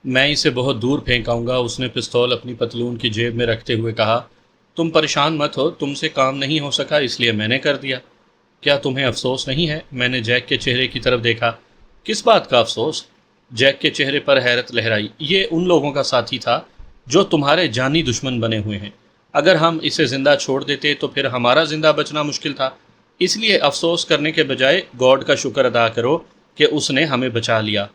میں اسے بہت دور پھینکاؤں گا، اس نے پستول اپنی پتلون کی جیب میں رکھتے ہوئے کہا۔ تم پریشان مت ہو، تم سے کام نہیں ہو سکا اس لیے میں نے کر دیا۔ کیا تمہیں افسوس نہیں ہے؟ میں نے جیک کے چہرے کی طرف دیکھا۔ کس بات کا افسوس؟ جیک کے چہرے پر حیرت لہرائی۔ یہ ان لوگوں کا ساتھی تھا جو تمہارے جانی دشمن بنے ہوئے ہیں۔ اگر ہم اسے زندہ چھوڑ دیتے تو پھر ہمارا زندہ بچنا مشکل تھا۔ اس لیے افسوس کرنے کے بجائے گاڈ کا شکر ادا کرو کہ اس نے ہمیں بچا لیا۔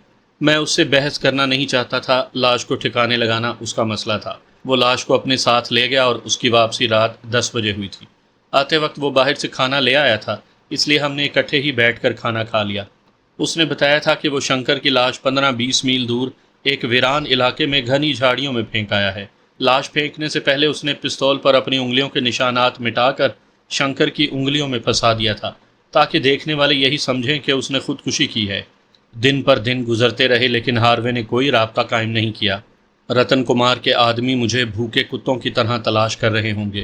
میں اس سے بحث کرنا نہیں چاہتا تھا، لاش کو ٹھکانے لگانا اس کا مسئلہ تھا۔ وہ لاش کو اپنے ساتھ لے گیا اور اس کی واپسی رات 10 بجے ہوئی تھی۔ آتے وقت وہ باہر سے کھانا لے آیا تھا، اس لیے ہم نے اکٹھے ہی بیٹھ کر کھانا کھا لیا۔ اس نے بتایا تھا کہ وہ شنکر کی لاش 15-20 میل دور ایک ویران علاقے میں گھنی جھاڑیوں میں پھینک آیا ہے۔ لاش پھینکنے سے پہلے اس نے پستول پر اپنی انگلیوں کے نشانات مٹا کر شنکر کی انگلیوں میں پھنسا دیا تھا تاکہ دیکھنے والے یہی سمجھیں کہ اس نے خودکشی کی ہے۔ دن پر دن گزرتے رہے لیکن ہاروے نے کوئی رابطہ قائم نہیں کیا۔ رتن کمار کے آدمی مجھے بھوکے کتوں کی طرح تلاش کر رہے ہوں گے۔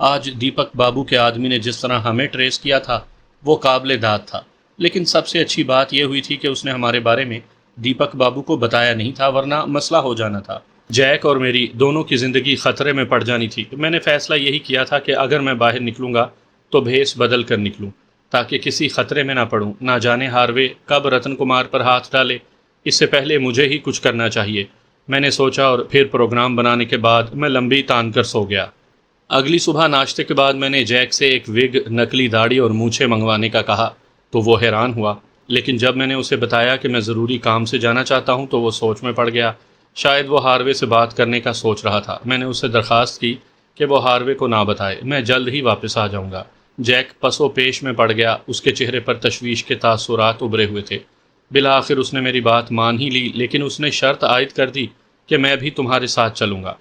آج دیپک بابو کے آدمی نے جس طرح ہمیں ٹریس کیا تھا وہ قابل داد تھا، لیکن سب سے اچھی بات یہ ہوئی تھی کہ اس نے ہمارے بارے میں دیپک بابو کو بتایا نہیں تھا، ورنہ مسئلہ ہو جانا تھا۔ جیک اور میری دونوں کی زندگی خطرے میں پڑ جانی تھی۔ میں نے فیصلہ یہی کیا تھا کہ اگر میں باہر نکلوں گا تو بھیس بدل کر نکلوں تاکہ کسی خطرے میں نہ پڑوں۔ نہ جانے ہاروے کب رتن کمار پر ہاتھ ڈالے، اس سے پہلے مجھے ہی کچھ کرنا چاہیے، میں نے سوچا، اور پھر پروگرام بنانے کے بعد میں لمبی تان کر سو گیا۔ اگلی صبح ناشتے کے بعد میں نے جیک سے ایک وگ، نکلی داڑھی اور مونچھیں منگوانے کا کہا تو وہ حیران ہوا، لیکن جب میں نے اسے بتایا کہ میں ضروری کام سے جانا چاہتا ہوں تو وہ سوچ میں پڑ گیا۔ شاید وہ ہاروے سے بات کرنے کا سوچ رہا تھا۔ میں نے اس سے درخواست کی کہ وہ ہاروے کو نہ بتائے، میں جلد ہی واپس آ جاؤں گا۔ جیک پس و پیش میں پڑ گیا، اس کے چہرے پر تشویش کے تاثرات ابھرے ہوئے تھے۔ بالآخر اس نے میری بات مان ہی لی، لیکن اس نے شرط عائد کر دی کہ میں بھی تمہارے ساتھ چلوں گا۔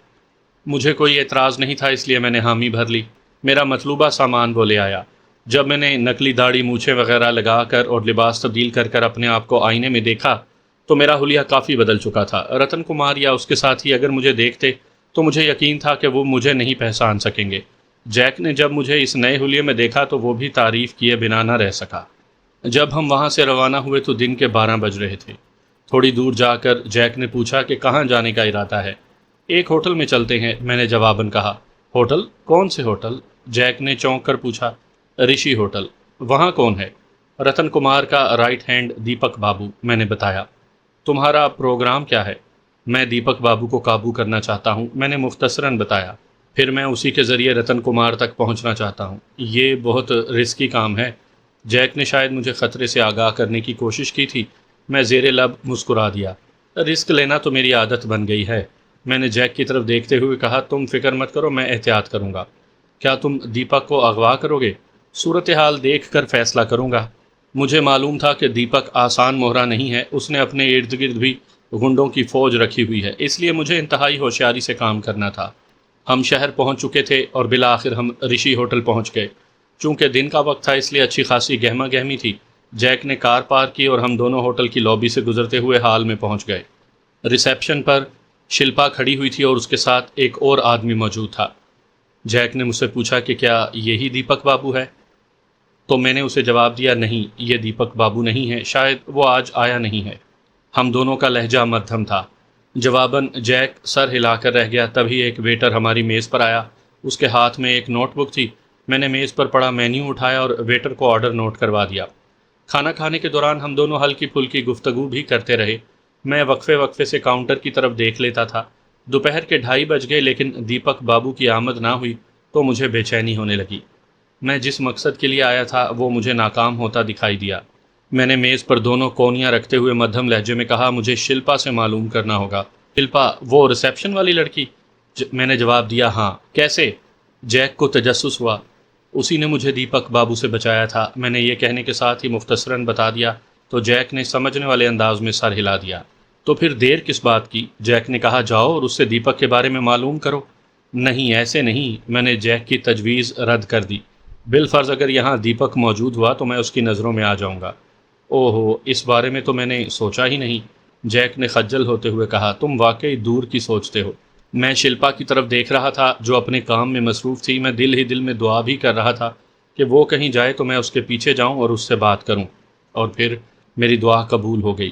مجھے کوئی اعتراض نہیں تھا، اس لیے میں نے حامی بھر لی۔ میرا مطلوبہ سامان وہ لے آیا۔ جب میں نے نکلی داڑھی، مونچھیں وغیرہ لگا کر اور لباس تبدیل کر کر اپنے آپ کو آئینے میں دیکھا تو میرا حلیہ کافی بدل چکا تھا۔ رتن کمار یا اس کے ساتھی اگر مجھے دیکھتے تو مجھے یقین تھا کہ وہ مجھے نہیں پہچان سکیں گے۔ جیک نے جب مجھے اس نئے حلیے میں دیکھا تو وہ بھی تعریف کیے بنا نہ رہ سکا۔ جب ہم وہاں سے روانہ ہوئے تو دن کے 12 بج رہے تھے۔ تھوڑی دور جا کر جیک نے پوچھا کہ کہاں جانے کا ارادہ ہے۔ ایک ہوٹل میں چلتے ہیں، میں نے جواباً کہا۔ ہوٹل؟ کون سے ہوٹل؟ جیک نے چونک کر پوچھا۔ رشی ہوٹل۔ وہاں کون ہے؟ رتن کمار کا رائٹ ہینڈ دیپک بابو، میں نے بتایا۔ تمہارا پروگرام کیا ہے؟ میں دیپک بابو کو قابو کرنا چاہتا ہوں، میں نے مختصراً بتایا۔ پھر میں اسی کے ذریعے رتن کمار تک پہنچنا چاہتا ہوں۔ یہ بہت رسکی کام ہے۔ جیک نے شاید مجھے خطرے سے آگاہ کرنے کی کوشش کی تھی۔ میں زیر لب مسکرا دیا۔ رسک لینا تو میری عادت بن گئی ہے، میں نے جیک کی طرف دیکھتے ہوئے کہا۔ تم فکر مت کرو، میں احتیاط کروں گا۔ کیا تم دیپک کو اغوا کرو گے؟ صورتحال دیکھ کر فیصلہ کروں گا۔ مجھے معلوم تھا کہ دیپک آسان مہرہ نہیں ہے، اس نے اپنے ارد گرد بھی گنڈوں کی فوج رکھی ہوئی ہے، اس لیے مجھے انتہائی ہوشیاری سے کام کرنا تھا۔ ہم شہر پہنچ چکے تھے اور بالآخر ہم رشی ہوٹل پہنچ گئے۔ چونکہ دن کا وقت تھا اس لیے اچھی خاصی گہما گہمی تھی۔ جیک نے کار پارک کی اور ہم دونوں ہوٹل کی لابی سے گزرتے ہوئے ہال میں پہنچ گئے۔ ریسیپشن پر شلپا کھڑی ہوئی تھی اور اس کے ساتھ ایک اور آدمی موجود تھا۔ جیک نے مجھ سے پوچھا کہ کیا یہی دیپک بابو ہے؟ تو میں نے اسے جواب دیا، نہیں، یہ دیپک بابو نہیں ہے، شاید وہ آج آیا نہیں ہے۔ ہم دونوں کا لہجہ مدھم تھا۔ جواباً جیک سر ہلا کر رہ گیا۔ تبھی ایک ویٹر ہماری میز پر آیا، اس کے ہاتھ میں ایک نوٹ بک تھی۔ میں نے میز پر پڑا مینیو اٹھایا اور ویٹر کو آرڈر نوٹ کروا دیا۔ کھانا کھانے کے دوران ہم دونوں ہلکی پھلکی گفتگو بھی کرتے رہے۔ میں وقفے وقفے سے کاؤنٹر کی طرف دیکھ لیتا تھا۔ دوپہر کے 2:30 بج گئے لیکن دیپک بابو کی آمد نہ ہوئی تو مجھے بے چینی ہونے لگی۔ میں جس مقصد کے لیے آیا تھا وہ مجھے ناکام ہوتا دکھائی دیا۔ میں نے میز پر دونوں کونیاں رکھتے ہوئے مدھم لہجے میں کہا، مجھے شلپا سے معلوم کرنا ہوگا۔ شلپا؟ وہ ریسیپشن والی لڑکی؟ میں نے جواب دیا، ہاں۔ کیسے؟ جیک کو تجسس ہوا۔ اسی نے مجھے دیپک بابو سے بچایا تھا، میں نے یہ کہنے کے ساتھ ہی مختصراً بتا دیا تو جیک نے سمجھنے والے انداز میں سر ہلا دیا۔ تو پھر دیر کس بات کی؟ جیک نے کہا، جاؤ اور اس سے دیپک کے بارے میں معلوم کرو۔ نہیں، ایسے نہیں، میں نے جیک کی تجویز رد کر دی۔ بالفرض اگر یہاں دیپک موجود ہوا تو میں اس کی نظروں میں آ جاؤں گا۔ اوہو، اس بارے میں تو میں نے سوچا ہی نہیں، جیک نے خجل ہوتے ہوئے کہا۔ تم واقعی دور کی سوچتے ہو۔ میں شلپا کی طرف دیکھ رہا تھا جو اپنے کام میں مصروف تھی۔ میں دل ہی دل میں دعا بھی کر رہا تھا کہ وہ کہیں جائے تو میں اس کے پیچھے جاؤں اور اس سے بات کروں، اور پھر میری دعا قبول ہو گئی۔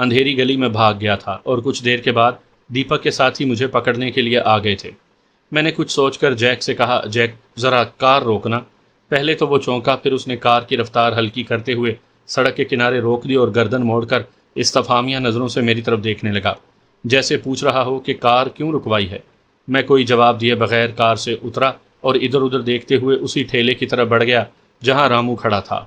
اندھیری گلی میں بھاگ گیا تھا اور کچھ دیر کے بعد دیپک کے ساتھی مجھے پکڑنے کے لیے آ گئے تھے۔ میں نے کچھ سوچ کر جیک سے کہا، جیک ذرا کار روکنا۔ پہلے تو وہ چونکا، پھر اس نے کار کی رفتار ہلکی کرتے ہوئے سڑک کے کنارے روک دی اور گردن موڑ کر استفہامیہ نظروں سے میری طرف دیکھنے لگا، جیسے پوچھ رہا ہو کہ کار کیوں رکوائی ہے۔ میں کوئی جواب دیے بغیر کار سے اترا اور ادھر ادھر دیکھتے ہوئے اسی ٹھیلے کی طرف بڑھ گیا جہاں رامو کھڑا تھا۔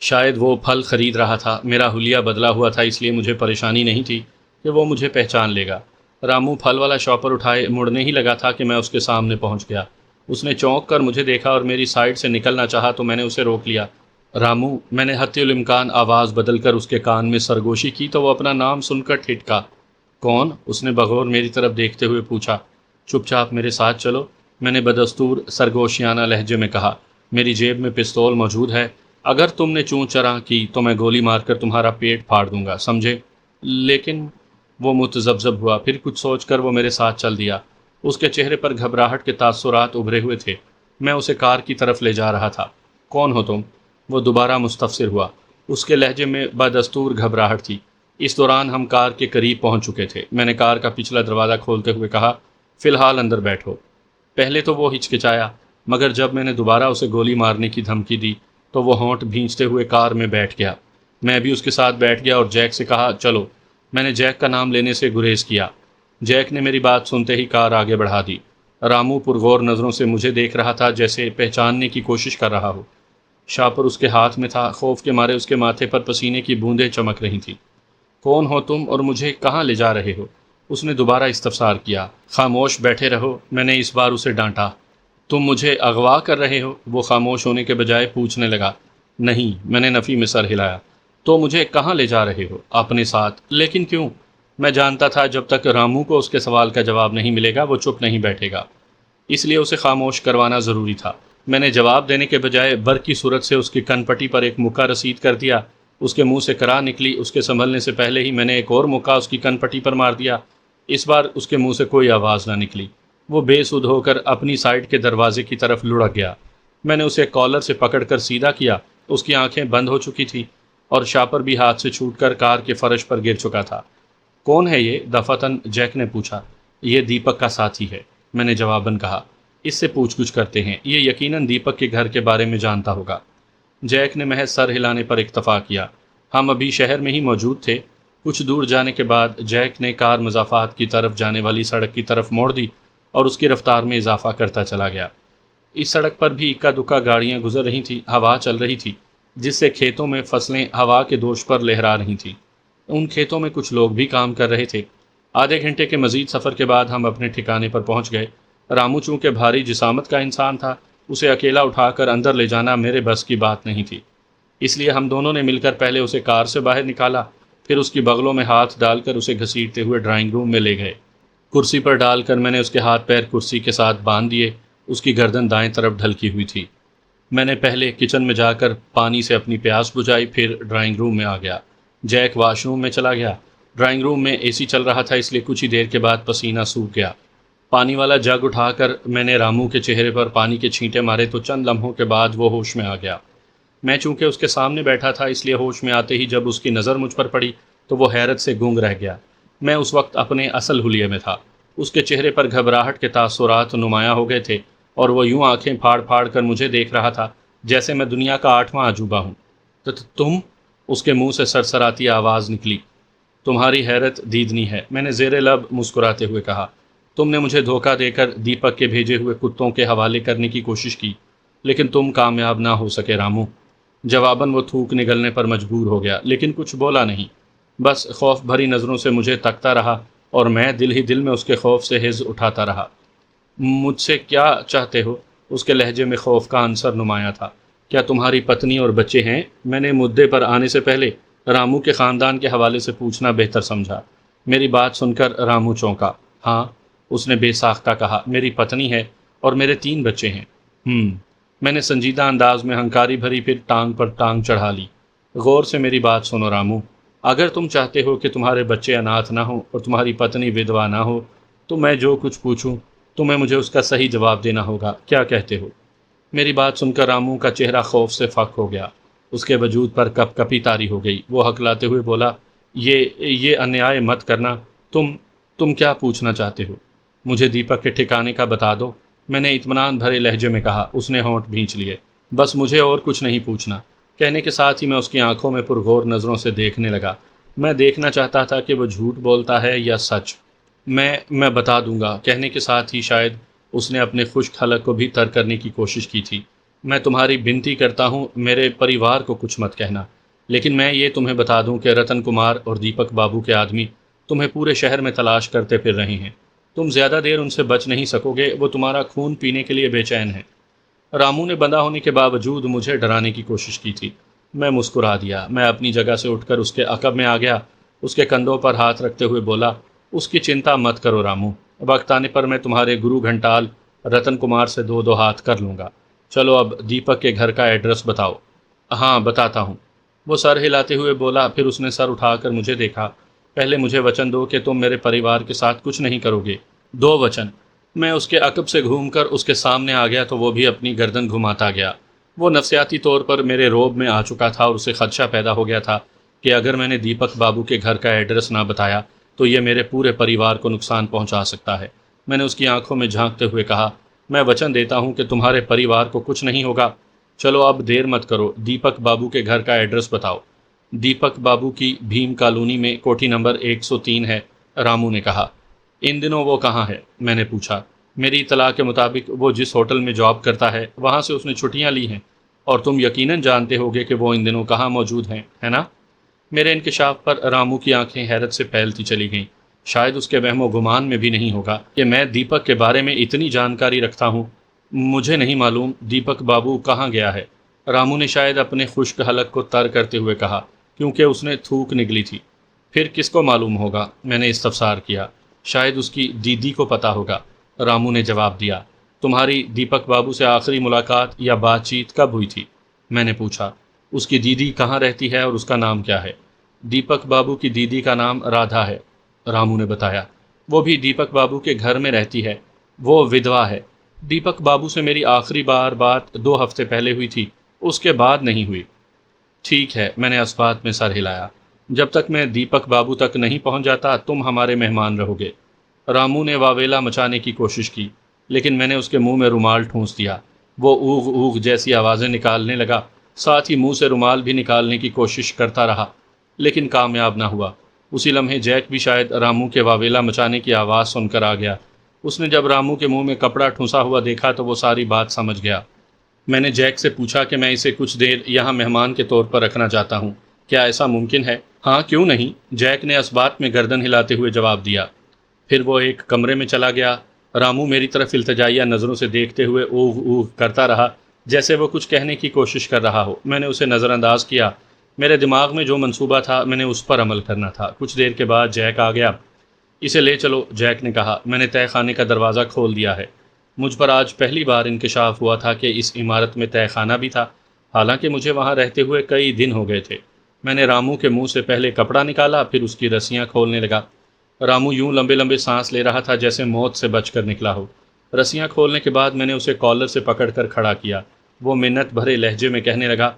شاید وہ پھل خرید رہا تھا، میرا حلیہ بدلا ہوا تھا، اس لیے مجھے پریشانی نہیں تھی کہ وہ مجھے پہچان لے گا۔ رامو پھل والا شاپر اٹھائے مڑنے ہی لگا تھا کہ میں اس کے سامنے پہنچ گیا۔ اس نے چونک کر مجھے دیکھا اور میری سائڈ سے نکلنا چاہا تو میں نے اسے روک لیا۔ رامو، میں نے حتی الامکان آواز بدل کر اس کے کان میں سرگوشی کی تو وہ اپنا نام سن کر ٹھٹکا۔ کون؟ اس نے بغور میری طرف دیکھتے ہوئے پوچھا۔ چپ چاپ میرے ساتھ چلو، میں نے بدستور سرگوشیانہ لہجے میں کہا۔ میری جیب میں پستول موجود ہے، اگر تم نے چوں چراں کی تو میں گولی مار کر تمہارا پیٹ پھاڑ دوں گا، سمجھے؟ لیکن وہ متذبذب ہوا، پھر کچھ سوچ کر وہ میرے ساتھ چل دیا۔ اس کے چہرے پر گھبراہٹ کے تاثرات ابھرے ہوئے تھے۔ میں اسے کار کی طرف لے جا رہا تھا۔ کون ہو تم؟ وہ دوبارہ مستفسر ہوا۔ اس کے لہجے میں بدستور گھبراہٹ تھی۔ اس دوران ہم کار کے قریب پہنچ چکے تھے۔ میں نے کار کا پچھلا دروازہ کھولتے ہوئے کہا، فی الحال اندر بیٹھو۔ پہلے تو وہ ہچکچایا، مگر جب میں نے دوبارہ اسے گولی مارنے کی دھمکی دی تو وہ ہونٹ بھینچتے ہوئے کار میں بیٹھ گیا۔ میں بھی اس کے ساتھ بیٹھ گیا اور جیک سے کہا، چلو۔ میں نے جیک کا نام لینے سے گریز کیا۔ جیک نے میری بات سنتے ہی کار آگے بڑھا دی۔ رامو پرغور نظروں سے مجھے دیکھ رہا تھا، جیسے پہچاننے کی کوشش کر رہا ہو۔ شاپر اس کے ہاتھ میں تھا، خوف کے مارے اس کے ماتھے پر پسینے کی بوندیں چمک رہی تھیں۔ کون ہو تم اور مجھے کہاں لے جا رہے ہو؟ اس نے دوبارہ استفسار کیا۔ خاموش بیٹھے رہو، میں نے اس بار اسے ڈانٹا۔ تم مجھے اغوا کر رہے ہو؟ وہ خاموش ہونے کے بجائے پوچھنے لگا۔ نہیں، میں نے نفی میں سر ہلایا۔ تو مجھے کہاں لے جا رہے ہو؟ اپنے ساتھ۔ لیکن کیوں؟ میں جانتا تھا جب تک رامو کو اس کے سوال کا جواب نہیں ملے گا وہ چپ نہیں بیٹھے گا، اس لیے اسے خاموش کروانا ضروری تھا۔ میں نے جواب دینے کے بجائے برق کی صورت سے اس کی کن پٹی پر ایک مکہ رسید کر دیا۔ اس کے منہ سے کرا نکلی۔ اس کے سنبھلنے سے پہلے ہی میں نے ایک اور مکہ اس کی کن پٹی پر مار دیا۔ اس بار اس کے منہ سے کوئی آواز نہ نکلی۔ وہ بے سدھ ہو کر اپنی سائڈ کے دروازے کی طرف لڑک گیا۔ میں نے اسے کالر سے پکڑ کر سیدھا کیا۔ اس کی آنکھیں بند ہو چکی تھیں اور شاپر بھی ہاتھ سے چھوٹ کر کار کے فرش پر گر چکا تھا۔ کون ہے یہ؟ دفعتاً جیک نے پوچھا۔ یہ دیپک کا ساتھی ہے، میں نے جواباً کہا۔ اس سے پوچھ گچھ کرتے ہیں، یہ یقیناً دیپک کے گھر کے بارے میں جانتا ہوگا۔ جیک نے محض سر ہلانے پر اکتفا کیا۔ ہم ابھی شہر میں ہی موجود تھے۔ کچھ دور جانے کے بعد جیک نے کار مضافات کی طرف جانے والی سڑک کی طرف موڑ دی اور اس کی رفتار میں اضافہ کرتا چلا گیا۔ اس سڑک پر بھی اکا دکا گاڑیاں گزر رہی تھیں، ہوا چل رہی تھی جس سے کھیتوں میں فصلیں ہوا کے دوش پر لہرا رہی تھیں۔ ان کھیتوں میں کچھ لوگ بھی کام کر رہے تھے۔ آدھے گھنٹے کے مزید سفر کے بعد ہم اپنے ٹھکانے پر پہنچ گئے۔ رامو چونکہ بھاری جسامت کا انسان تھا، اسے اکیلا اٹھا کر اندر لے جانا میرے بس کی بات نہیں تھی، اس لیے ہم دونوں نے مل کر پہلے اسے کار سے باہر نکالا، پھر اس کی بغلوں میں ہاتھ ڈال کر اسے گھسیٹتے ہوئے ڈرائنگ روم میں لے گئے۔ کرسی پر ڈال کر میں نے اس کے ہاتھ پیر کرسی کے ساتھ باندھ دیے۔ اس کی گردن دائیں طرف ڈھلکی ہوئی تھی۔ میں نے پہلے کچن میں جا کر پانی سے اپنی پیاس بجھائی، پھر ڈرائنگ روم میں آ گیا۔ جیک واش روم میں چلا گیا۔ ڈرائنگ روم میں اے سی چل رہا تھا، اس لیے کچھ ہی دیر کے بعد پسینہ سوکھ گیا۔ پانی والا جگ اٹھا کر میں نے رامو کے چہرے پر پانی کے چھینٹے مارے تو چند لمحوں کے بعد وہ ہوش میں آ گیا۔ میں چونکہ اس کے سامنے بیٹھا تھا، اس لیے ہوش میں آتے ہی جب اس کی نظر مجھ پر پڑی تو وہ حیرت سے گنگ رہ گیا۔ میں اس وقت اپنے اصل حلیے میں تھا۔ اس کے چہرے پر گھبراہٹ کے تاثرات نمایاں ہو گئے تھے اور وہ یوں آنکھیں پھاڑ پھاڑ کر مجھے دیکھ رہا تھا جیسے میں دنیا کا 8واں عجوبہ ہوں۔ تم؟ اس کے منہ سے سرسراتی آواز نکلی۔ تمہاری حیرت دیدنی ہے، میں نے زیر لب مسکراتے ہوئے کہا۔ تم نے مجھے دھوکہ دے کر دیپک کے بھیجے ہوئے کتوں کے حوالے کرنے کی کوشش کی، لیکن تم کامیاب نہ ہو سکے رامو۔ جواباً وہ تھوک نگلنے پر مجبور ہو گیا، لیکن کچھ بولا نہیں، بس خوف بھری نظروں سے مجھے تکتا رہا اور میں دل ہی دل میں اس کے خوف سے حز اٹھاتا رہا۔ مجھ سے کیا چاہتے ہو؟ اس کے لہجے میں خوف کا عنصر نمایاں تھا۔ کیا تمہاری پتنی اور بچے ہیں؟ میں نے مدعے پر آنے سے پہلے رامو کے خاندان کے حوالے سے پوچھنا بہتر سمجھا۔ میری بات سن کر رامو چونکا۔ ہاں، اس نے بے ساختہ کہا، میری پتنی ہے اور میرے 3 بچے ہیں۔ میں نے سنجیدہ انداز میں ہنکاری بھری، پھر ٹانگ پر ٹانگ چڑھا لی۔ غور سے میری بات سنو رامو، اگر تم چاہتے ہو کہ تمہارے بچے اناتھ نہ ہوں اور تمہاری پتنی ودوا نہ ہو تو میں جو کچھ پوچھوں تمہیں مجھے اس کا صحیح جواب دینا ہوگا۔ کیا کہتے ہو؟ میری بات سن کر رامو کا چہرہ خوف سے فک ہو گیا۔ اس کے وجود پر کپ کپی طاری ہو گئی۔ وہ ہکلاتے ہوئے بولا، یہ انیائے مت کرنا۔ تم کیا پوچھنا چاہتے ہو؟ مجھے دیپک کے ٹھکانے کا بتا دو، میں نے اطمینان بھرے لہجے میں کہا۔ اس نے ہونٹ بھینچ لیے۔ بس مجھے اور کچھ نہیں پوچھنا، کہنے کے ساتھ ہی میں اس کی آنکھوں میں پرغور نظروں سے دیکھنے لگا۔ میں دیکھنا چاہتا تھا کہ وہ جھوٹ بولتا ہے یا سچ۔ میں بتا دوں گا، کہنے کے ساتھ ہی شاید اس نے اپنے خشک حلق کو بھی تر کرنے کی کوشش کی تھی۔ میں تمہاری بنتی کرتا ہوں، میرے پریوار کو کچھ مت کہنا، لیکن میں یہ تمہیں بتا دوں کہ رتن کمار اور دیپک بابو کے آدمی تمہیں پورے شہر میں تلاش کرتے پھر رہے ہیں۔ تم زیادہ دیر ان سے بچ نہیں سکو گے، وہ تمہارا خون پینے کے لیے بے چین ہیں۔ رامو نے بندہ ہونے کے باوجود مجھے ڈرانے کی کوشش کی تھی۔ میں مسکرا دیا۔ میں اپنی جگہ سے اٹھ کر اس کے عقب میں آ گیا، اس کے کندھوں پر ہاتھ رکھتے ہوئے بولا، اس کی چنتا مت کرو رامو، وقت آنے پر میں تمہارے گرو گھنٹال رتن کمار سے دو ہاتھ کر لوں گا۔ چلو اب دیپک کے گھر کا ایڈریس بتاؤ۔ ہاں بتاتا ہوں، وہ سر ہلاتے ہوئے بولا۔ پھر اس نے سر اٹھا کر مجھے دیکھا۔ پہلے مجھے وچن دو کہ تم میرے پریوار کے ساتھ کچھ نہیں کرو گے۔ دو وچن۔ میں اس کے عقب سے گھوم کر اس کے سامنے آ گیا تو وہ بھی اپنی گردن گھماتا گیا۔ وہ نفسیاتی طور پر میرے روب میں آ چکا تھا اور اسے خدشہ پیدا ہو گیا تھا کہ اگر میں نے دیپک بابو کے گھر کا ایڈریس نہ بتایا تو یہ میرے پورے پریوار کو نقصان پہنچا سکتا ہے۔ میں نے اس کی آنکھوں میں جھانکتے ہوئے کہا، میں وچن دیتا ہوں کہ تمہارے پریوار کو کچھ نہیں ہوگا۔ چلو اب دیر مت کرو، دیپک بابو کے گھر کا ایڈریس بتاؤ۔ دیپک بابو کی بھیم کالونی میں کوٹھی نمبر 103 ہے، رامو نے کہا۔ ان دنوں وہ کہاں ہے؟ میں نے پوچھا۔ میری اطلاع کے مطابق وہ جس ہوٹل میں جاب کرتا ہے وہاں سے اس نے چھٹیاں لی ہیں، اور تم یقیناً جانتے ہوگے کہ وہ ان دنوں کہاں موجود ہیں، ہے نا؟ میرے انکشاف پر رامو کی آنکھیں حیرت سے پھیلتی چلی گئیں۔ شاید اس کے وہم و گمان میں بھی نہیں ہوگا کہ میں دیپک کے بارے میں اتنی جانکاری رکھتا ہوں۔ مجھے نہیں معلوم دیپک بابو کہاں گیا ہے، رامو نے شاید اپنے خشک حلق کو تر کرتے ہوئے کہا، کیونکہ اس نے تھوک نگلی تھی۔ پھر کس کو معلوم ہوگا؟ میں نے استفسار کیا۔ شاید اس کی دیدی کو پتا ہوگا، رامو نے جواب دیا۔ تمہاری دیپک بابو سے آخری ملاقات یا بات چیت کب ہوئی تھی؟ میں نے پوچھا۔ اس کی دیدی کہاں رہتی ہے اور اس کا نام کیا ہے؟ دیپک بابو کی دیدی کا نام رادھا ہے، رامو نے بتایا۔ وہ بھی دیپک بابو کے گھر میں رہتی ہے، وہ ودوا ہے۔ دیپک بابو سے میری آخری بار بات 2 ہفتے پہلے ہوئی تھی، اس کے بعد نہیں ہوئی۔ ٹھیک ہے، میں نے اس بات میں سر ہلایا۔ جب تک میں دیپک بابو تک نہیں پہنچ جاتا تم ہمارے مہمان رہو گے۔ رامو نے واویلا مچانے کی کوشش کی، لیکن میں نے اس کے منہ میں رومال ٹھونس دیا۔ وہ اوغ اوغ جیسی آوازیں نکالنے لگا، ساتھ ہی منہ سے رومال بھی نکالنے کی کوشش کرتا رہا، لیکن کامیاب نہ ہوا۔ اسی لمحے جیک بھی شاید رامو کے واویلا مچانے کی آواز سن کر آ گیا۔ اس نے جب رامو کے منہ میں کپڑا ٹھونسا ہوا دیکھا تو وہ ساری بات سمجھ گیا۔ میں نے جیک سے پوچھا کہ میں اسے کچھ دیر یہاں مہمان کے طور پر رکھنا چاہتا ہوں، کیا ایسا ممکن ہے؟ ہاں کیوں نہیں، جیک نے اس بات میں گردن ہلاتے ہوئے جواب دیا۔ پھر وہ ایک کمرے میں چلا گیا۔ رامو میری طرف التجائیہ نظروں سے دیکھتے ہوئے اوغ اوغ کرتا رہا، جیسے وہ کچھ کہنے کی کوشش کر رہا ہو۔ میں نے اسے نظر انداز کیا۔ میرے دماغ میں جو منصوبہ تھا میں نے اس پر عمل کرنا تھا۔ کچھ دیر کے بعد جیک آ گیا۔ اسے لے چلو، جیک نے کہا۔ میں نے تہہ خانے کا دروازہ کھول دیا ہے۔ مجھ پر آج پہلی بار انکشاف ہوا تھا کہ اس عمارت میں تہہ خانہ بھی تھا، حالانکہ مجھے وہاں رہتے ہوئے کئی دن ہو گئے تھے۔ میں نے رامو کے منہ سے پہلے کپڑا نکالا، پھر اس کی رسیاں کھولنے لگا۔ رامو یوں لمبے لمبے سانس لے رہا تھا جیسے موت سے بچ کر نکلا ہو۔ رسیاں کھولنے کے بعد میں نے اسے کالر سے پکڑ کر کھڑا کیا۔ وہ منت بھرے لہجے میں کہنے لگا،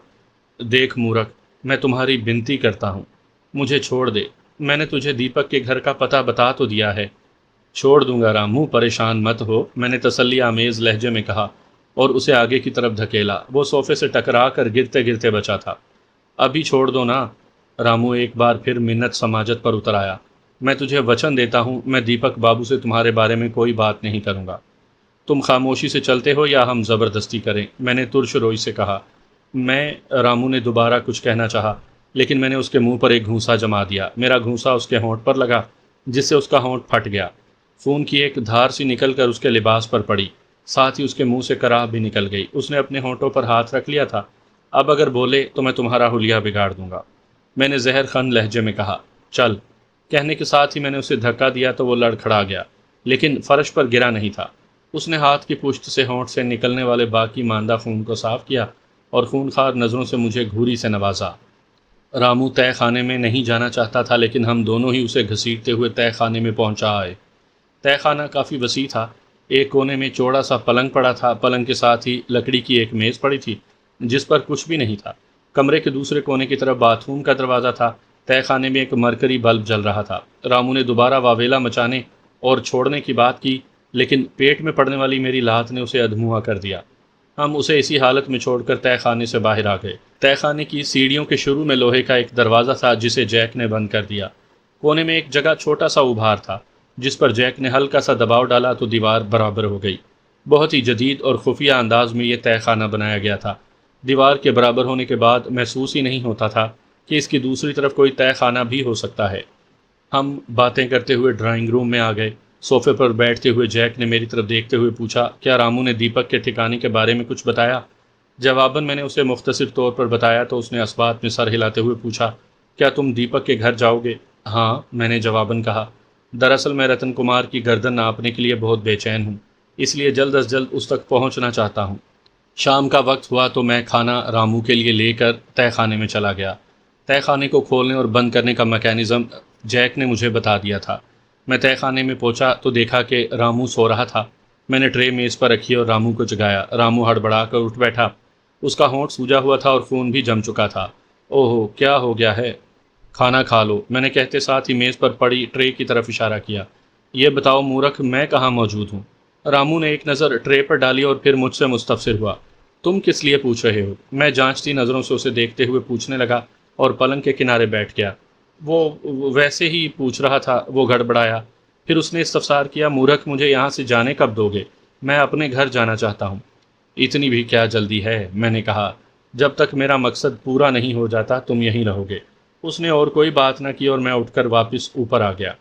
دیکھ مورخ، میں تمہاری بنتی کرتا ہوں، مجھے چھوڑ دے۔ میں نے تجھے دیپک کے گھر کا پتہ بتا تو دیا ہے۔ چھوڑ دوں گا رامو، پریشان مت ہو، میں نے تسلی آمیز لہجے میں کہا اور اسے آگے کی طرف دھکیلا۔ وہ صوفے سے ٹکرا کر گرتے گرتے بچا تھا۔ ابھی چھوڑ دو نا، رامو ایک بار پھر منت سماجت پر اتر آیا۔ میں تجھے وچن دیتا ہوں، میں دیپک بابو سے تمہارے بارے میں کوئی بات نہیں کروں گا۔ تم خاموشی سے چلتے ہو یا ہم زبردستی کریں؟ میں نے ترش روئی سے کہا۔ رامو نے دوبارہ کچھ کہنا چاہا، لیکن میں نے اس کے منہ پر ایک گھونسا جما دیا۔ میرا گھونسا اس کے ہونٹ پر لگا، جس سے اس کا ہونٹ پھٹ گیا۔ خون کی ایک دھار سی نکل کر اس کے لباس پر پڑی، ساتھ ہی اس کے منہ سے کراہ بھی نکل گئی۔ اس نے اپنے ہونٹوں پر ہاتھ رکھ لیا تھا۔ اب اگر بولے تو میں تمہارا حلیہ بگاڑ دوں گا، میں نے زہر خند لہجے میں کہا۔ چل، کہنے کے ساتھ ہی میں نے اسے دھکا دیا تو وہ لڑکھڑا گیا، لیکن فرش پر گرا نہیں تھا۔ اس نے ہاتھ کی پشت سے ہونٹ سے نکلنے والے باقی ماندہ خون کو صاف کیا اور خونخوار نظروں سے مجھے گھوری سے نوازا۔ رامو تہہ خانے میں نہیں جانا چاہتا تھا، لیکن ہم دونوں ہی اسے گھسیٹتے ہوئے تہہ خانے میں پہنچا آئے۔ تہہ خانہ کافی وسیع تھا۔ ایک کونے میں چوڑا سا پلنگ پڑا تھا، پلنگ کے ساتھ ہی لکڑی کی ایک میز پڑی تھی جس پر کچھ بھی نہیں تھا۔ کمرے کے دوسرے کونے کی طرف باتھ روم کا دروازہ تھا، تہہ خانے میں ایک مرکری بلب جل رہا تھا۔ رامو نے دوبارہ واویلا مچانے اور چھوڑنے کی بات کی، لیکن پیٹ میں پڑنے والی میری لات نے اسے ادھموا کر دیا۔ ہم اسے اسی حالت میں چھوڑ کر تہہ خانے سے باہر آ گئے۔ تہہ خانے کی سیڑھیوں کے شروع میں لوہے کا ایک دروازہ تھا جسے جیک نے بند کر دیا۔ کونے میں ایک جگہ چھوٹا سا ابھار تھا جس پر جیک نے ہلکا سا دباؤ ڈالا تو دیوار برابر ہو گئی۔ بہت ہی جدید اور خفیہ انداز میں یہ تہہ خانہ بنایا گیا تھا۔ دیوار کے برابر ہونے کے بعد محسوس ہی نہیں ہوتا تھا کہ اس کی دوسری طرف کوئی تہہ خانہ بھی ہو سکتا ہے۔ ہم باتیں کرتے ہوئے ڈرائنگ روم میں آ گئے۔ صوفے پر بیٹھتے ہوئے جیک نے میری طرف دیکھتے ہوئے پوچھا، کیا رامو نے دیپک کے ٹھکانے کے بارے میں کچھ بتایا؟ جواباً میں نے اسے مختصر طور پر بتایا تو اس نے اثبات میں سر ہلاتے ہوئے پوچھا، کیا تم دیپک کے گھر جاؤ گے؟ ہاں، میں نے جواباً کہا۔ دراصل میں رتن کمار کی گردن ناپنے کے لیے بہت بے چین ہوں، اس لیے جلد از جلد اس تک پہنچنا چاہتا ہوں۔ شام کا وقت ہوا تو میں کھانا رامو کے لیے لے کر تہہ خانے میں چلا گیا۔ تہہ خانے کو کھولنے اور بند کرنے کا میکینزم جیک نے مجھے بتا دیا تھا۔ میں تہہ خانے میں پہنچا تو دیکھا کہ رامو سو رہا تھا۔ میں نے ٹرے میز پر رکھی اور رامو کو جگایا۔ رامو ہڑبڑا کر اٹھ بیٹھا۔ اس کا ہونٹ سوجا ہوا تھا اور خون بھی جم چکا تھا۔ اوہو، کیا ہو گیا ہے؟ کھانا کھا لو، میں نے کہتے ساتھ ہی میز پر پڑی ٹرے کی طرف اشارہ کیا۔ یہ بتاؤ مورکھ، میں کہاں موجود ہوں؟ رامو نے ایک نظر ٹرے پر ڈالی اور پھر مجھ سے مستفسر ہوا، تم کس لیے پوچھ رہے ہو؟ میں جانچتی نظروں سے اسے دیکھتے ہوئے پوچھنے لگا اور پلنگ کے کنارے بیٹھ گیا۔ وہ ویسے ہی پوچھ رہا تھا، وہ گڑبڑایا۔ پھر اس نے استفسار کیا، مورکھ مجھے یہاں سے جانے کب دو گے؟ میں اپنے گھر جانا چاہتا ہوں۔ اتنی بھی کیا جلدی ہے؟ میں نے کہا، جب تک میرا مقصد پورا نہیں ہو جاتا تم یہیں رہو گے۔ اس نے اور کوئی بات نہ کی اور میں اٹھ کر واپس اوپر آ گیا۔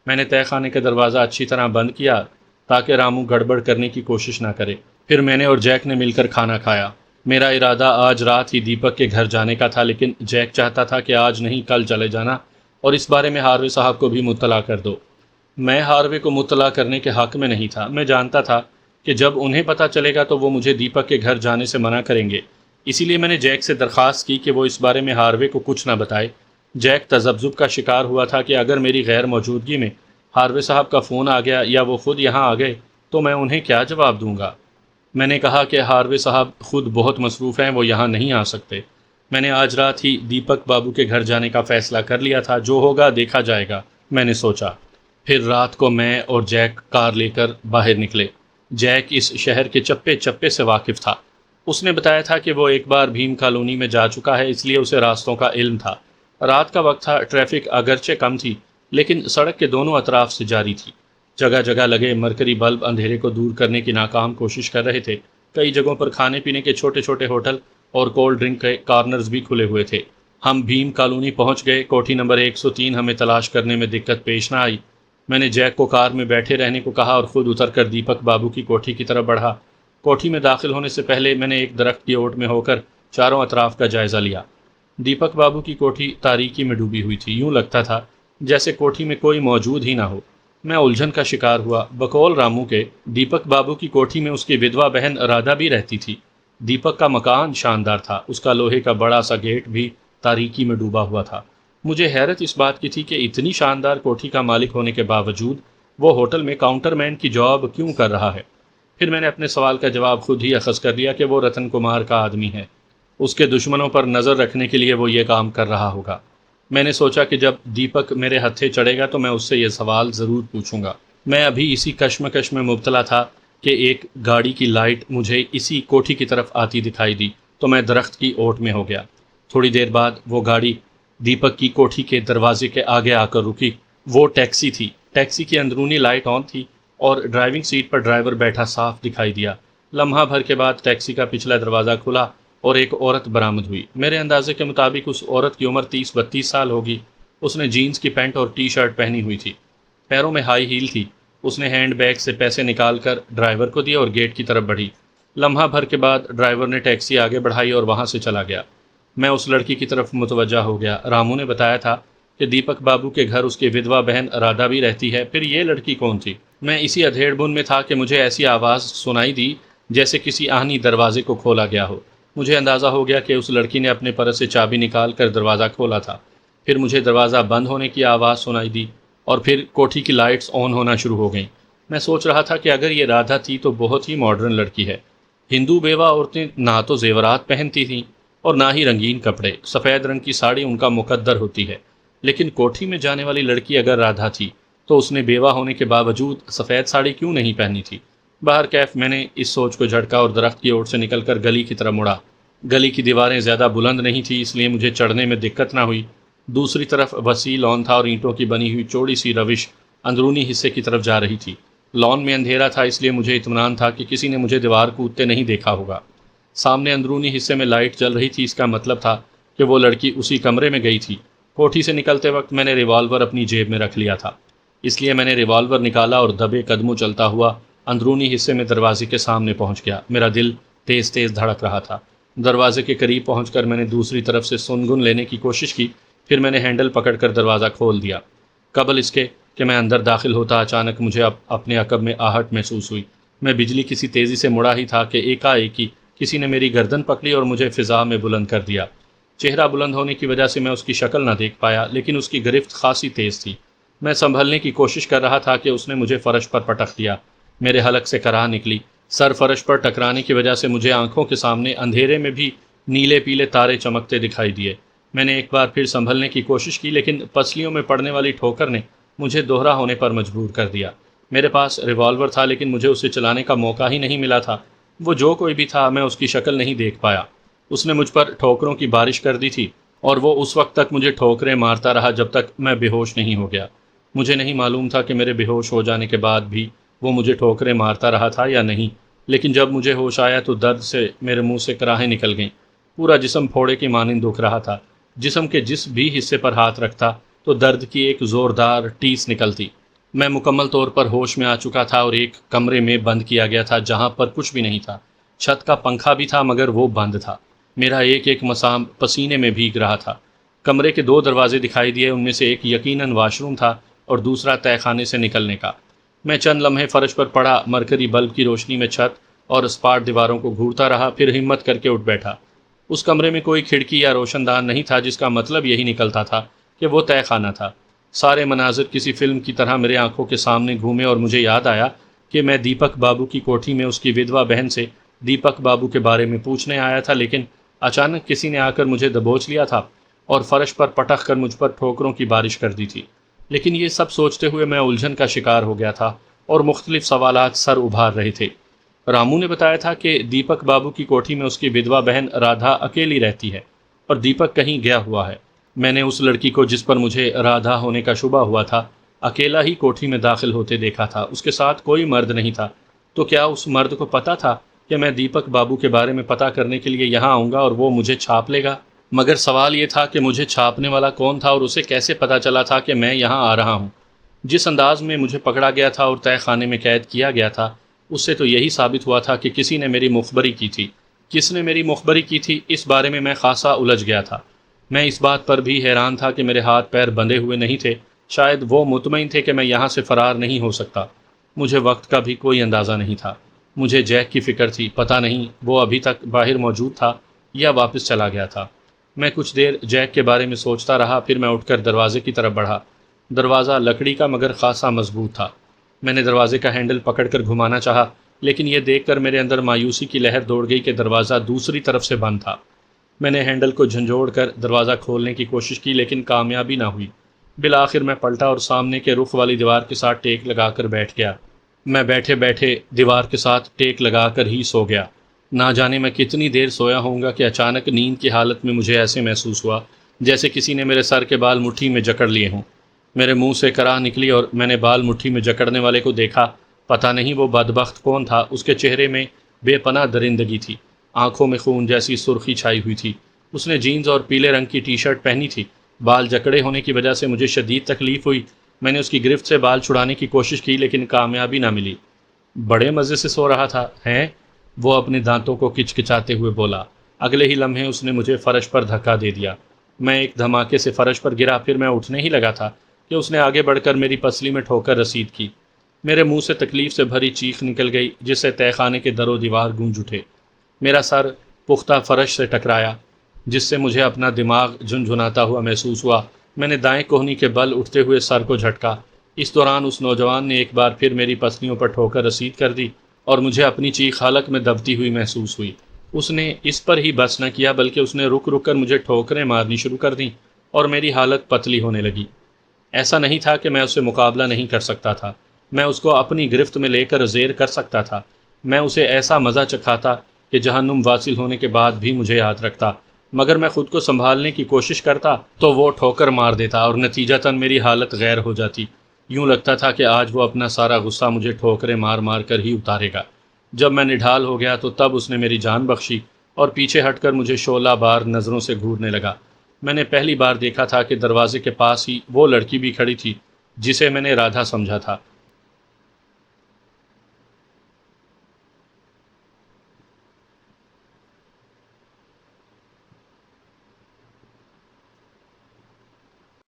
میں نے تہہ خانے کا دروازہ اچھی طرح بند کیا تاکہ رامو گڑبڑ کرنے کی کوشش نہ کرے۔ پھر میں نے اور جیک نے مل کر کھانا کھایا۔ میرا ارادہ آج رات ہی دیپک کے گھر جانے کا تھا، لیکن جیک چاہتا تھا کہ آج نہیں کل چلے جانا اور اس بارے میں ہاروے صاحب کو بھی مطلع کر دو۔ میں ہاروے کو مطلع کرنے کے حق میں نہیں تھا۔ میں جانتا تھا کہ جب انہیں پتہ چلے گا تو وہ مجھے دیپک کے گھر جانے سے منع کریں گے، اسی لیے میں نے جیک سے درخواست کی کہ وہ اس بارے میں ہاروے کو کچھ نہ بتائے۔ جیک تذبذب کا شکار ہوا تھا کہ اگر میری غیر موجودگی میں ہاروے صاحب کا فون آ گیا یا وہ خود یہاں آ گئے تو میں انہیں کیا جواب دوں گا۔ میں نے کہا کہ ہاروے صاحب خود بہت مصروف ہیں، وہ یہاں نہیں آ سکتے۔ میں نے آج رات ہی دیپک بابو کے گھر جانے کا فیصلہ کر لیا تھا، جو ہوگا دیکھا جائے گا، میں نے سوچا۔ پھر رات کو میں اور جیک کار لے کر باہر نکلے۔ جیک اس شہر کے چپے چپے سے واقف تھا۔ اس نے بتایا تھا کہ وہ ایک بار بھیم کالونی میں جا چکا ہے، اس لیے اسے راستوں کا علم تھا۔ رات کا وقت تھا، ٹریفک اگرچہ کم تھی لیکن سڑک کے دونوں اطراف سے جاری تھی۔ جگہ جگہ لگے مرکری بلب اندھیرے کو دور کرنے کی ناکام کوشش کر رہے تھے۔ کئی جگہوں پر کھانے پینے کے چھوٹے چھوٹے ہوٹل اور کولڈ ڈرنک کے کارنرز بھی کھلے ہوئے تھے۔ ہم بھیم کالونی پہنچ گئے۔ کوٹھی نمبر 103 ہمیں تلاش کرنے میں دقت پیش نہ آئی۔ میں نے جیک کو کار میں بیٹھے رہنے کو کہا اور خود اتر کر دیپک بابو کی کوٹھی کی طرف بڑھا۔ کوٹھی میں داخل ہونے سے پہلے میں نے ایک درخت کی اوٹ میں ہو کر چاروں اطراف کا جائزہ لیا۔ دیپک بابو کی کوٹھی تاریکی میں ڈوبی ہوئی تھی، یوں لگتا تھا جیسے کوٹھی میں کوئی موجود ہی نہ ہو۔ میں الجھن کا شکار ہوا۔ بقول رامو کے دیپک بابو کی کوٹھی میں اس کی ودوا بہن رادھا بھی رہتی تھی۔ دیپک کا مکان شاندار تھا، اس کا لوہے کا بڑا سا گیٹ بھی تاریکی میں ڈوبا ہوا تھا۔ مجھے حیرت اس بات کی تھی کہ اتنی شاندار کوٹھی کا مالک ہونے کے باوجود وہ ہوٹل میں کاؤنٹر مین کی جاب کیوں کر رہا ہے؟ پھر میں نے اپنے سوال کا جواب خود ہی اخذ کر لیا کہ وہ رتن کمار کا آدمی ہے، اس کے دشمنوں پر نظر رکھنے کے لیے وہ یہ کام کر رہا ہوگا۔ میں نے سوچا کہ جب دیپک میرے ہتھے چڑھے گا تو میں اس سے یہ سوال ضرور پوچھوں گا۔ میں ابھی اسی کشمکش میں مبتلا تھا کہ ایک گاڑی کی لائٹ مجھے اسی کوٹھی کی طرف آتی دکھائی دی تو میں درخت کی اوٹ میں ہو گیا۔ تھوڑی دیر بعد وہ گاڑی دیپک کی کوٹھی کے دروازے کے آگے آ کر رکی۔ وہ ٹیکسی تھی۔ ٹیکسی کی اندرونی لائٹ آن تھی اور ڈرائیونگ سیٹ پر ڈرائیور بیٹھا صاف دکھائی دیا۔ لمحہ بھر کے بعد ٹیکسی کا پچھلا دروازہ کھلا اور ایک عورت برآمد ہوئی۔ میرے اندازے کے مطابق اس عورت کی عمر 30-32 سال ہوگی۔ اس نے جینز کی پینٹ اور ٹی شرٹ پہنی ہوئی تھی، پیروں میں ہائی ہیل تھی۔ اس نے ہینڈ بیگ سے پیسے نکال کر ڈرائیور کو دیے اور گیٹ کی طرف بڑھی۔ لمحہ بھر کے بعد ڈرائیور نے ٹیکسی آگے بڑھائی اور وہاں سے چلا گیا۔ میں اس لڑکی کی طرف متوجہ ہو گیا۔ رامو نے بتایا تھا کہ دیپک بابو کے گھر اس کی ودوا بہن رادھا بھی رہتی ہے۔ پھر یہ لڑکی کون تھی؟ میں اسی ادھیڑ بن میں تھا کہ مجھے ایسی آواز سنائی دی جیسے کسی آہنی دروازے کو کھولا گیا ہو۔ مجھے اندازہ ہو گیا کہ اس لڑکی نے اپنے پرس سے چابی نکال کر دروازہ کھولا تھا۔ پھر مجھے دروازہ بند ہونے کی آواز سنائی دی اور پھر کوٹھی کی لائٹس آن ہونا شروع ہو گئیں۔ میں سوچ رہا تھا کہ اگر یہ رادھا تھی تو بہت ہی ماڈرن لڑکی ہے۔ ہندو بیوہ عورتیں نہ تو زیورات پہنتی تھیں اور نہ ہی رنگین کپڑے۔ سفید رنگ کی ساڑی ان کا مقدر ہوتی ہے۔ لیکن کوٹھی میں جانے والی لڑکی اگر رادھا تھی تو اس نے بیوہ ہونے کے باوجود سفید ساڑی کیوں نہیں پہنی تھی؟ باہر کیف میں نے اس سوچ کو جھٹکا اور درخت کی اوٹ سے نکل کر گلی کی طرف مڑا۔ گلی کی دیواریں زیادہ بلند نہیں تھی، اس لیے مجھے چڑھنے میں دقت نہ ہوئی۔ دوسری طرف وسیع لان تھا اور اینٹوں کی بنی ہوئی چوڑی سی روش اندرونی حصے کی طرف جا رہی تھی۔ لان میں اندھیرا تھا، اس لیے مجھے اطمینان تھا کہ کسی نے مجھے دیوار کودتے نہیں دیکھا ہوگا۔ سامنے اندرونی حصے میں لائٹ جل رہی تھی، اس کا مطلب تھا کہ وہ لڑکی اسی کمرے میں گئی تھی۔ کوٹھی سے نکلتے وقت میں نے ریوالور اپنی جیب میں رکھ لیا تھا، اس لیے میں نے ریوالور نکالا اور دبے قدموں چلتا ہوا اندرونی حصے میں دروازے کے سامنے پہنچ گیا۔ میرا دل تیز تیز دھڑک رہا تھا۔ دروازے کے قریب پہنچ کر میں نے دوسری طرف سے سنگن لینے کی کوشش کی، پھر میں نے ہینڈل پکڑ کر دروازہ کھول دیا۔ قبل اس کے کہ میں اندر داخل ہوتا اچانک مجھے اپنے عقب میں آہٹ محسوس ہوئی۔ میں بجلی کسی تیزی سے مڑا ہی تھا کہ ایک کسی نے میری گردن پکڑی اور مجھے فضا میں بلند کر دیا۔ چہرہ بلند ہونے کی وجہ سے میں اس کی شکل نہ دیکھ پایا، لیکن اس کی گرفت خاصی تیز تھی۔ میں سنبھلنے کی کوشش کر رہا تھا کہ اس نے مجھے فرش پر پٹخ دیا۔ میرے حلق سے کراہ نکلی۔ سر فرش پر ٹکرانے کی وجہ سے مجھے آنکھوں کے سامنے اندھیرے میں بھی نیلے پیلے تارے چمکتے دکھائی دیے۔ میں نے ایک بار پھر سنبھلنے کی کوشش کی، لیکن پسلیوں میں پڑنے والی ٹھوکر نے مجھے دوہرا ہونے پر مجبور کر دیا۔ میرے پاس ریوالور تھا، لیکن مجھے اسے چلانے کا موقع ہی نہیں ملا تھا۔ وہ جو کوئی بھی تھا، میں اس کی شکل نہیں دیکھ پایا۔ اس نے مجھ پر ٹھوکروں کی بارش کر دی تھی، اور وہ اس وقت تک مجھے ٹھوکریں مارتا رہا جب تک میں بے ہوش نہیں ہو گیا۔ مجھے نہیں معلوم تھا کہ میرے بے ہوش ہو جانے کے بعد بھی وہ مجھے ٹھوکریں مارتا رہا تھا یا نہیں، لیکن جب مجھے ہوش آیا تو درد سے میرے منہ سے کراہیں نکل گئیں۔ پورا جسم پھوڑے کی مانند دکھ رہا تھا۔ جسم کے جس بھی حصے پر ہاتھ رکھتا تو درد کی ایک زوردار ٹیس نکلتی۔ میں مکمل طور پر ہوش میں آ چکا تھا اور ایک کمرے میں بند کیا گیا تھا جہاں پر کچھ بھی نہیں تھا۔ چھت کا پنکھا بھی تھا مگر وہ بند تھا۔ میرا ایک مسام پسینے میں بھیگ رہا تھا۔ کمرے کے 2 دروازے دکھائی دیے، ان میں سے ایک یقیناً واش روم تھا اور دوسرا تہہ خانے سے نکلنے کا۔ میں چند لمحے فرش پر پڑا، مرکری بلب کی روشنی میں چھت اور اسپاٹ دیواروں کو گھورتا رہا، پھر ہمت کر کے اٹھ بیٹھا۔ اس کمرے میں کوئی کھڑکی یا روشن دان نہیں تھا، جس کا مطلب یہی نکلتا تھا کہ وہ تہہ خانہ تھا۔ سارے مناظر کسی فلم کی طرح میرے آنکھوں کے سامنے گھومے اور مجھے یاد آیا کہ میں دیپک بابو کی کوٹھی میں اس کی ودوا بہن سے دیپک بابو کے بارے میں پوچھنے آیا تھا، لیکن اچانک کسی نے آ کر مجھے دبوچ لیا تھا اور فرش پر پٹخ کر مجھ پر ٹھوکروں کی بارش کر دی تھی۔ لیکن یہ سب سوچتے ہوئے میں الجھن کا شکار ہو گیا تھا اور مختلف سوالات سر ابھار رہے تھے۔ رامو نے بتایا تھا کہ دیپک بابو کی کوٹھی میں اس کی ودوا بہن رادھا اکیلی رہتی ہے اور دیپک کہیں گیا ہوا ہے۔ میں نے اس لڑکی کو جس پر مجھے رادھا ہونے کا شبہ ہوا تھا اکیلا ہی کوٹھی میں داخل ہوتے دیکھا تھا، اس کے ساتھ کوئی مرد نہیں تھا۔ تو کیا اس مرد کو پتا تھا کہ میں دیپک بابو کے بارے میں پتہ کرنے کے لیے یہاں آؤں گا اور وہ مجھے چھاپ لے گا؟ مگر سوال یہ تھا کہ مجھے چھاپنے والا کون تھا اور اسے کیسے پتہ چلا تھا کہ میں یہاں آ رہا ہوں؟ جس انداز میں مجھے پکڑا گیا تھا اور تہہ خانے میں قید کیا گیا تھا، اس سے تو یہی ثابت ہوا تھا کہ کسی نے میری مخبری کی تھی۔ کس نے میری مخبری کی تھی، اس بارے میں خاصا الجھ گیا تھا۔ میں اس بات پر بھی حیران تھا کہ میرے ہاتھ پیر بندھے ہوئے نہیں تھے۔ شاید وہ مطمئن تھے کہ میں یہاں سے فرار نہیں ہو سکتا۔ مجھے وقت کا بھی کوئی اندازہ نہیں تھا۔ مجھے جیک کی فکر تھی، پتہ نہیں وہ ابھی تک باہر موجود تھا یا واپس چلا گیا تھا۔ میں کچھ دیر جیک کے بارے میں سوچتا رہا، پھر میں اٹھ کر دروازے کی طرف بڑھا۔ دروازہ لکڑی کا مگر خاصا مضبوط تھا۔ میں نے دروازے کا ہینڈل پکڑ کر گھمانا چاہا، لیکن یہ دیکھ کر میرے اندر مایوسی کی لہر دوڑ گئی کہ دروازہ دوسری طرف سے بند تھا۔ میں نے ہینڈل کو جھنجھوڑ کر دروازہ کھولنے کی کوشش کی، لیکن کامیابی نہ ہوئی۔ بالآخر میں پلٹا اور سامنے کے رخ والی دیوار کے ساتھ ٹیک لگا کر بیٹھ گیا۔ میں بیٹھے بیٹھے دیوار کے ساتھ ٹیک لگا کر ہی سو گیا۔ نہ جانے میں کتنی دیر سویا ہوں گا کہ اچانک نیند کی حالت میں مجھے ایسے محسوس ہوا جیسے کسی نے میرے سر کے بال مٹھی میں جکڑ لیے ہوں۔ میرے منہ سے کراہ نکلی اور میں نے بال مٹھی میں جکڑنے والے کو دیکھا۔ پتہ نہیں وہ بدبخت کون تھا، اس کے چہرے میں بے پناہ درندگی تھی، آنکھوں میں خون جیسی سرخی چھائی ہوئی تھی۔ اس نے جینز اور پیلے رنگ کی ٹی شرٹ پہنی تھی۔ بال جکڑے ہونے کی وجہ سے مجھے شدید تکلیف ہوئی۔ میں نے اس کی گرفت سے بال چھڑانے کی کوشش کی، لیکن کامیابی نہ ملی۔ بڑے مزے سے سو رہا تھا، ہیں؟ وہ اپنے دانتوں کو کچکچاتے ہوئے بولا۔ اگلے ہی لمحے اس نے مجھے فرش پر دھکا دے دیا۔ میں ایک دھماکے سے فرش پر گرا، پھر میں اٹھنے ہی لگا تھا کہ اس نے آگے بڑھ کر میری پسلی میں ٹھوکر رسید کی۔ میرے منہ سے تکلیف سے بھری چیخ نکل گئی، جس سے تہہ خانے کے در و دیوار گونج اٹھے۔ میرا سر پختہ فرش سے ٹکرایا، جس سے مجھے اپنا دماغ جھنجھناتا ہوا محسوس ہوا۔ میں نے دائیں کوہنی کے بل اٹھتے ہوئے سر کو جھٹکا۔ اس دوران اس نوجوان نے ایک بار پھر میری پسلیوں پر ٹھوکر رسید کر دی اور مجھے اپنی چیخ حلق میں دبتی ہوئی محسوس ہوئی۔ اس نے اس پر ہی بس نہ کیا، بلکہ اس نے رک رک کر مجھے ٹھوکریں مارنی شروع کر دیں۔ اور میری حالت پتلی ہونے لگی۔ ایسا نہیں تھا کہ میں اسے مقابلہ نہیں کر سکتا تھا، میں اس کو اپنی گرفت میں لے کر زیر کر سکتا تھا۔ میں اسے ایسا مزہ چکھاتا کہ جہنم واصل ہونے کے بعد بھی مجھے یاد رکھتا، مگر میں خود کو سنبھالنے کی کوشش کرتا تو وہ ٹھوکر مار دیتا اور نتیجتاً میری حالت غیر ہو جاتی۔ یوں لگتا تھا کہ آج وہ اپنا سارا غصہ مجھے ٹھوکریں مار مار کر ہی اتارے گا۔ جب میں نڈھال ہو گیا تو تب اس نے میری جان بخشی اور پیچھے ہٹ کر مجھے شعلہ بار نظروں سے گھورنے لگا۔ میں نے پہلی بار دیکھا تھا کہ دروازے کے پاس ہی وہ لڑکی بھی کھڑی تھی جسے میں نے رادھا سمجھا تھا۔